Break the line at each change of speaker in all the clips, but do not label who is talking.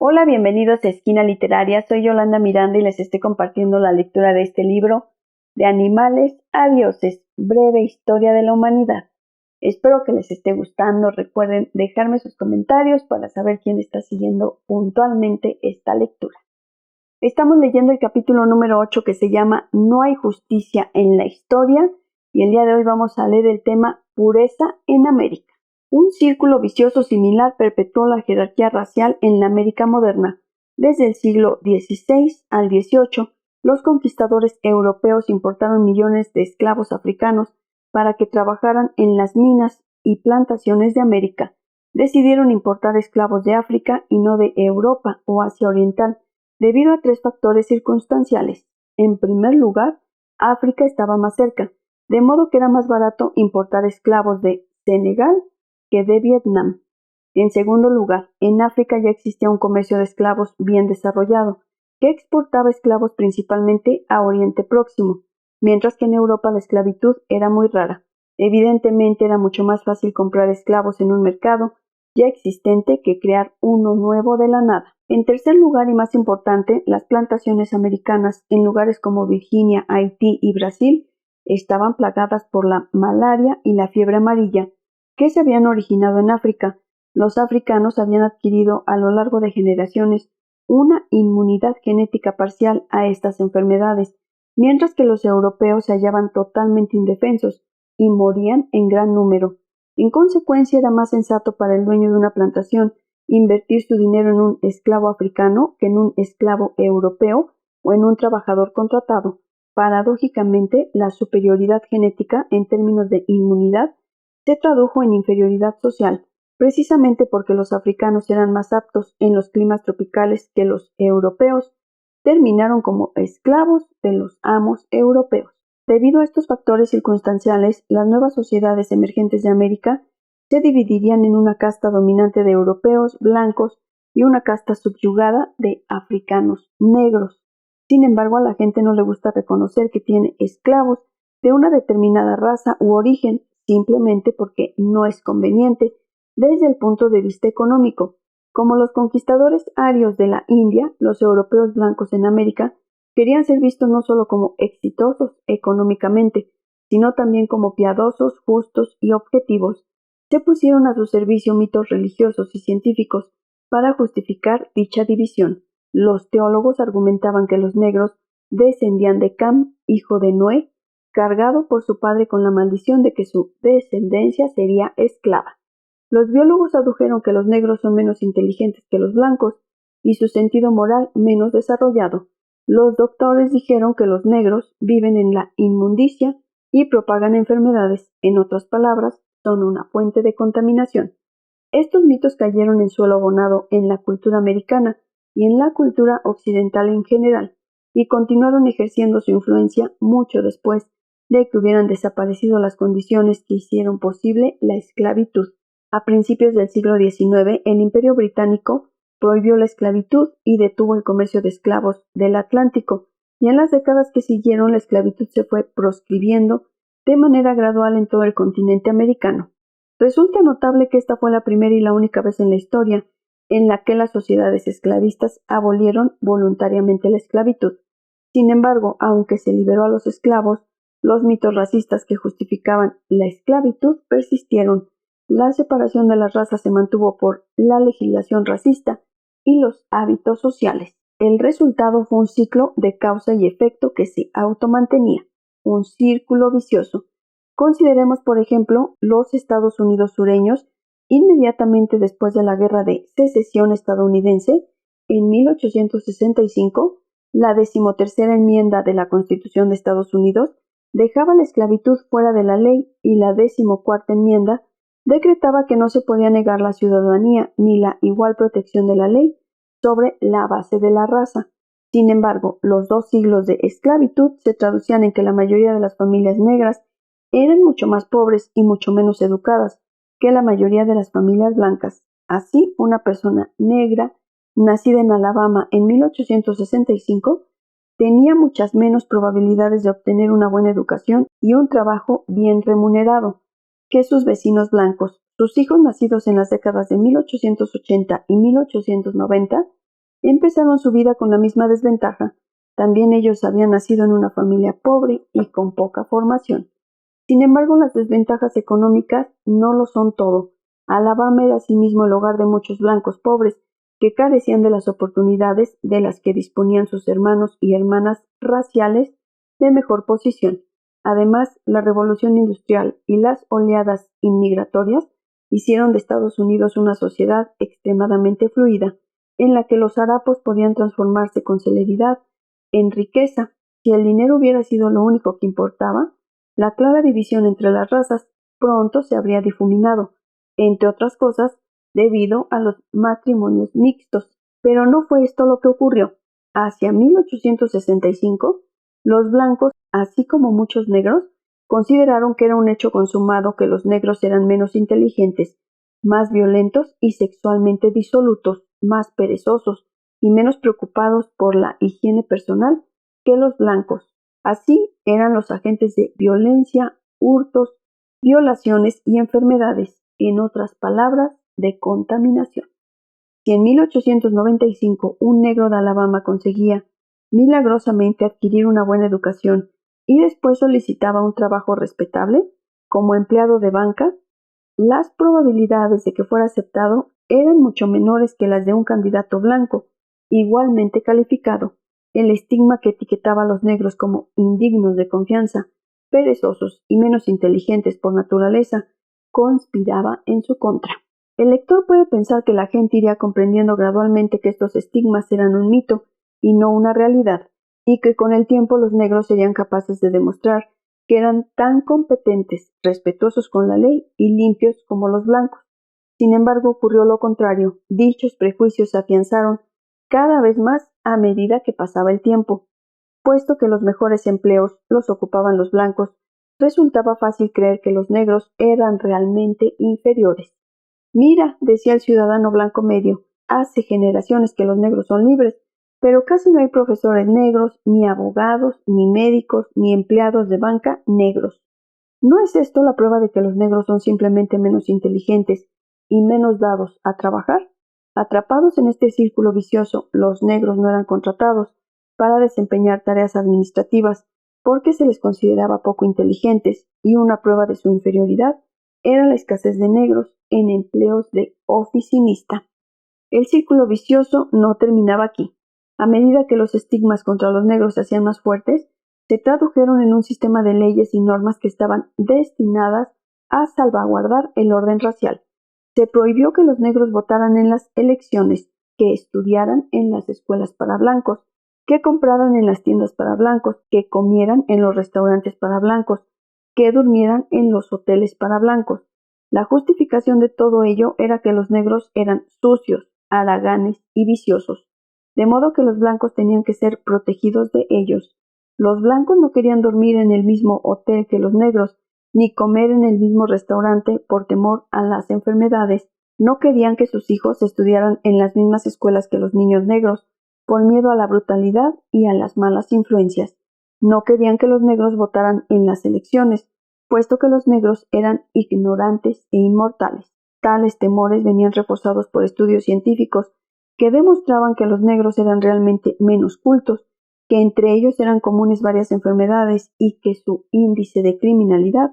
Hola, bienvenidos a Esquina Literaria. Soy Yolanda Miranda y les estoy compartiendo la lectura de este libro, De animales a dioses, breve historia de la humanidad. Espero que les esté gustando. Recuerden dejarme sus comentarios para saber quién está siguiendo puntualmente esta lectura. Estamos leyendo el capítulo número 8 que se llama No hay justicia en la historia y el día de hoy vamos a leer el tema Pureza en América. Un círculo vicioso similar perpetuó la jerarquía racial en la América moderna. Desde el siglo XVI al XVIII, los conquistadores europeos importaron millones de esclavos africanos para que trabajaran en las minas y plantaciones de América. Decidieron importar esclavos de África y no de Europa o Asia Oriental, debido a tres factores circunstanciales. En primer lugar, África estaba más cerca, de modo que era más barato importar esclavos de Senegal que de Vietnam. En segundo lugar, en África ya existía un comercio de esclavos bien desarrollado, que exportaba esclavos principalmente a Oriente Próximo, mientras que en Europa la esclavitud era muy rara. Evidentemente era mucho más fácil comprar esclavos en un mercado ya existente que crear uno nuevo de la nada. En tercer lugar y más importante, las plantaciones americanas en lugares como Virginia, Haití y Brasil estaban plagadas por la malaria y la fiebre amarilla, que se habían originado en África. Los africanos habían adquirido a lo largo de generaciones una inmunidad genética parcial a estas enfermedades, mientras que los europeos se hallaban totalmente indefensos y morían en gran número. En consecuencia, era más sensato para el dueño de una plantación invertir su dinero en un esclavo africano que en un esclavo europeo o en un trabajador contratado. Paradójicamente, la superioridad genética en términos de inmunidad se tradujo en inferioridad social, precisamente porque los africanos eran más aptos en los climas tropicales que los europeos. Terminaron como esclavos de los amos europeos. Debido a estos factores circunstanciales, las nuevas sociedades emergentes de América se dividirían en una casta dominante de europeos blancos y una casta subyugada de africanos negros. Sin embargo, a la gente no le gusta reconocer que tiene esclavos de una determinada raza u origen, simplemente porque no es conveniente desde el punto de vista económico. Como los conquistadores arios de la India, los europeos blancos en América querían ser vistos no solo como exitosos económicamente, sino también como piadosos, justos y objetivos. Se pusieron a su servicio mitos religiosos y científicos para justificar dicha división. Los teólogos argumentaban que los negros descendían de Cam, hijo de Noé, cargado por su padre con la maldición de que su descendencia sería esclava. Los biólogos adujeron que los negros son menos inteligentes que los blancos y su sentido moral menos desarrollado. Los doctores dijeron que los negros viven en la inmundicia y propagan enfermedades. En otras palabras, son una fuente de contaminación. Estos mitos cayeron en suelo abonado en la cultura americana y en la cultura occidental en general, y continuaron ejerciendo su influencia mucho después de que hubieran desaparecido las condiciones que hicieron posible la esclavitud. A principios del siglo XIX, el Imperio Británico prohibió la esclavitud y detuvo el comercio de esclavos del Atlántico, y en las décadas que siguieron la esclavitud se fue proscribiendo de manera gradual en todo el continente americano. Resulta notable que esta fue la primera y la única vez en la historia en la que las sociedades esclavistas abolieron voluntariamente la esclavitud. Sin embargo, aunque se liberó a los esclavos, los mitos racistas que justificaban la esclavitud persistieron. La separación de las razas se mantuvo por la legislación racista y los hábitos sociales. El resultado fue un ciclo de causa y efecto que se automantenía, un círculo vicioso. Consideremos, por ejemplo, los Estados Unidos sureños. Inmediatamente después de la Guerra de Secesión estadounidense, en 1865, la 13ª enmienda de la Constitución de Estados Unidos dejaba la esclavitud fuera de la ley y la 14ª enmienda decretaba que no se podía negar la ciudadanía ni la igual protección de la ley sobre la base de la raza. Sin embargo, los 2 siglos de esclavitud se traducían en que la mayoría de las familias negras eran mucho más pobres y mucho menos educadas que la mayoría de las familias blancas. Así, una persona negra, nacida en Alabama en 1865, tenía muchas menos probabilidades de obtener una buena educación y un trabajo bien remunerado que sus vecinos blancos. Sus hijos nacidos en las décadas de 1880 y 1890 empezaron su vida con la misma desventaja. También ellos habían nacido en una familia pobre y con poca formación. Sin embargo, las desventajas económicas no lo son todo. Alabama era asimismo el hogar de muchos blancos pobres que carecían de las oportunidades de las que disponían sus hermanos y hermanas raciales de mejor posición. Además, la revolución industrial y las oleadas inmigratorias hicieron de Estados Unidos una sociedad extremadamente fluida, en la que los harapos podían transformarse con celeridad en riqueza. Si el dinero hubiera sido lo único que importaba, la clara división entre las razas pronto se habría difuminado, entre otras cosas, debido a los matrimonios mixtos. Pero no fue esto lo que ocurrió. Hacia 1865, los blancos, así como muchos negros, consideraron que era un hecho consumado que los negros eran menos inteligentes, más violentos y sexualmente disolutos, más perezosos y menos preocupados por la higiene personal que los blancos. Así eran los agentes de violencia, hurtos, violaciones y enfermedades, en otras palabras, de contaminación. Si en 1895 un negro de Alabama conseguía milagrosamente adquirir una buena educación y después solicitaba un trabajo respetable como empleado de banca, las probabilidades de que fuera aceptado eran mucho menores que las de un candidato blanco, igualmente calificado. El estigma que etiquetaba a los negros como indignos de confianza, perezosos y menos inteligentes por naturaleza, conspiraba en su contra. El lector puede pensar que la gente iría comprendiendo gradualmente que estos estigmas eran un mito y no una realidad, y que con el tiempo los negros serían capaces de demostrar que eran tan competentes, respetuosos con la ley y limpios como los blancos. Sin embargo, ocurrió lo contrario. Dichos prejuicios se afianzaron cada vez más a medida que pasaba el tiempo. Puesto que los mejores empleos los ocupaban los blancos, resultaba fácil creer que los negros eran realmente inferiores. Mira, decía el ciudadano blanco medio, hace generaciones que los negros son libres, pero casi no hay profesores negros, ni abogados, ni médicos, ni empleados de banca negros. ¿No es esto la prueba de que los negros son simplemente menos inteligentes y menos dados a trabajar? Atrapados en este círculo vicioso, los negros no eran contratados para desempeñar tareas administrativas porque se les consideraba poco inteligentes, y una prueba de su inferioridad era la escasez de negros en empleos de oficinista. El círculo vicioso no terminaba aquí. A medida que los estigmas contra los negros se hacían más fuertes, se tradujeron en un sistema de leyes y normas que estaban destinadas a salvaguardar el orden racial. Se prohibió que los negros votaran en las elecciones, que estudiaran en las escuelas para blancos, que compraran en las tiendas para blancos, que comieran en los restaurantes para blancos, que durmieran en los hoteles para blancos. La justificación de todo ello era que los negros eran sucios, haraganes y viciosos, de modo que los blancos tenían que ser protegidos de ellos. Los blancos no querían dormir en el mismo hotel que los negros, ni comer en el mismo restaurante por temor a las enfermedades. No querían que sus hijos estudiaran en las mismas escuelas que los niños negros, por miedo a la brutalidad y a las malas influencias. No querían que los negros votaran en las elecciones, puesto que los negros eran ignorantes e inmortales. Tales temores venían reforzados por estudios científicos que demostraban que los negros eran realmente menos cultos, que entre ellos eran comunes varias enfermedades y que su índice de criminalidad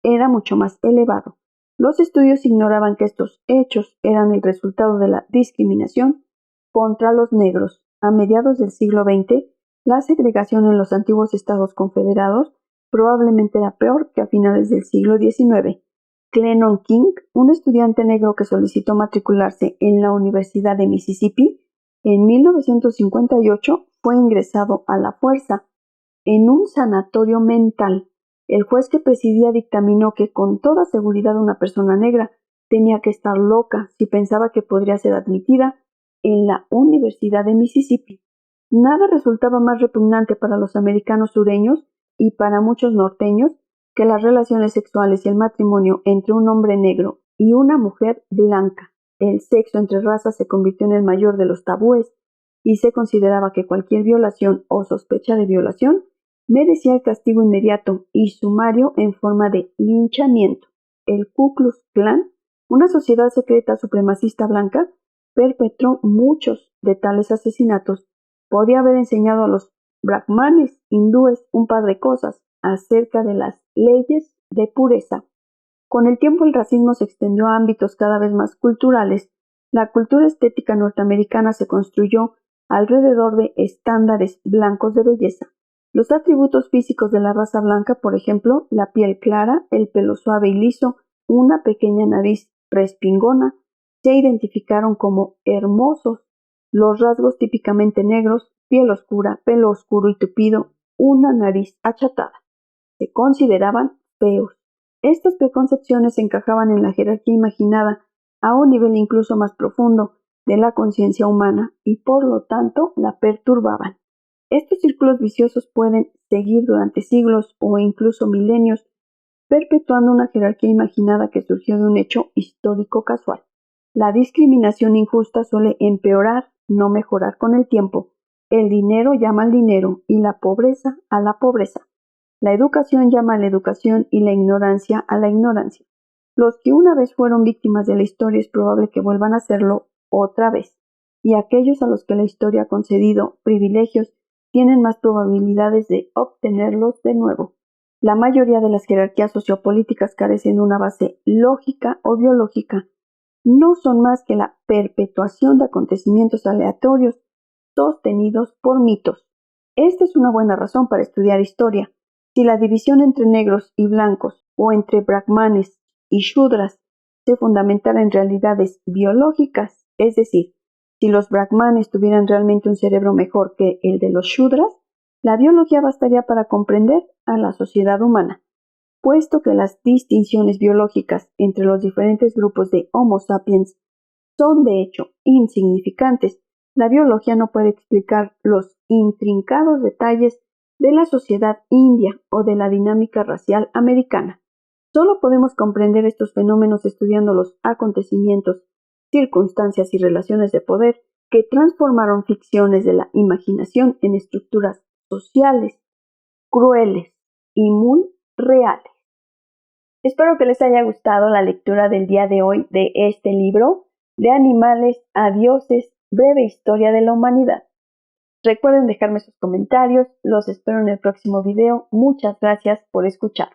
era mucho más elevado. Los estudios ignoraban que estos hechos eran el resultado de la discriminación contra los negros. A mediados del siglo XX, la segregación en los antiguos estados confederados probablemente era peor que a finales del siglo XIX. Clennon King, un estudiante negro que solicitó matricularse en la Universidad de Mississippi, en 1958 fue ingresado a la fuerza en un sanatorio mental. El juez que presidía dictaminó que con toda seguridad una persona negra tenía que estar loca si pensaba que podría ser admitida en la Universidad de Mississippi. Nada resultaba más repugnante para los americanos sureños y para muchos norteños que las relaciones sexuales y el matrimonio entre un hombre negro y una mujer blanca. El sexo entre razas se convirtió en el mayor de los tabúes y se consideraba que cualquier violación o sospecha de violación merecía el castigo inmediato y sumario en forma de linchamiento. El Ku Klux Klan, una sociedad secreta supremacista blanca, perpetró muchos de tales asesinatos, podía haber enseñado a los brahmanes hindúes un par de cosas acerca de las leyes de pureza. Con el tiempo el racismo se extendió a ámbitos cada vez más culturales. La cultura estética norteamericana se construyó alrededor de estándares blancos de belleza. Los atributos físicos de la raza blanca, por ejemplo, la piel clara, el pelo suave y liso, una pequeña nariz respingona, se identificaron como hermosos. Los rasgos típicamente negros, piel oscura, pelo oscuro y tupido, una nariz achatada, se consideraban feos. Estas preconcepciones encajaban en la jerarquía imaginada a un nivel incluso más profundo de la conciencia humana y por lo tanto la perturbaban. Estos círculos viciosos pueden seguir durante siglos o incluso milenios, perpetuando una jerarquía imaginada que surgió de un hecho histórico casual. La discriminación injusta suele empeorar, no mejorar con el tiempo. El dinero llama al dinero y la pobreza a la pobreza. La educación llama a la educación y la ignorancia a la ignorancia. Los que una vez fueron víctimas de la historia es probable que vuelvan a serlo otra vez, y aquellos a los que la historia ha concedido privilegios tienen más probabilidades de obtenerlos de nuevo. La mayoría de las jerarquías sociopolíticas carecen de una base lógica o biológica. No son más que la perpetuación de acontecimientos aleatorios sostenidos por mitos. Esta es una buena razón para estudiar historia. Si la división entre negros y blancos o entre brahmanes y shudras se fundamentara en realidades biológicas, es decir, si los brahmanes tuvieran realmente un cerebro mejor que el de los shudras, la biología bastaría para comprender a la sociedad humana. Puesto que las distinciones biológicas entre los diferentes grupos de Homo sapiens son de hecho insignificantes, la biología no puede explicar los intrincados detalles de la sociedad india o de la dinámica racial americana. Solo podemos comprender estos fenómenos estudiando los acontecimientos, circunstancias y relaciones de poder que transformaron ficciones de la imaginación en estructuras sociales, crueles y muy reales. Espero que les haya gustado la lectura del día de hoy de este libro, De animales a dioses, breve historia de la humanidad. Recuerden dejarme sus comentarios, los espero en el próximo video. Muchas gracias por escuchar.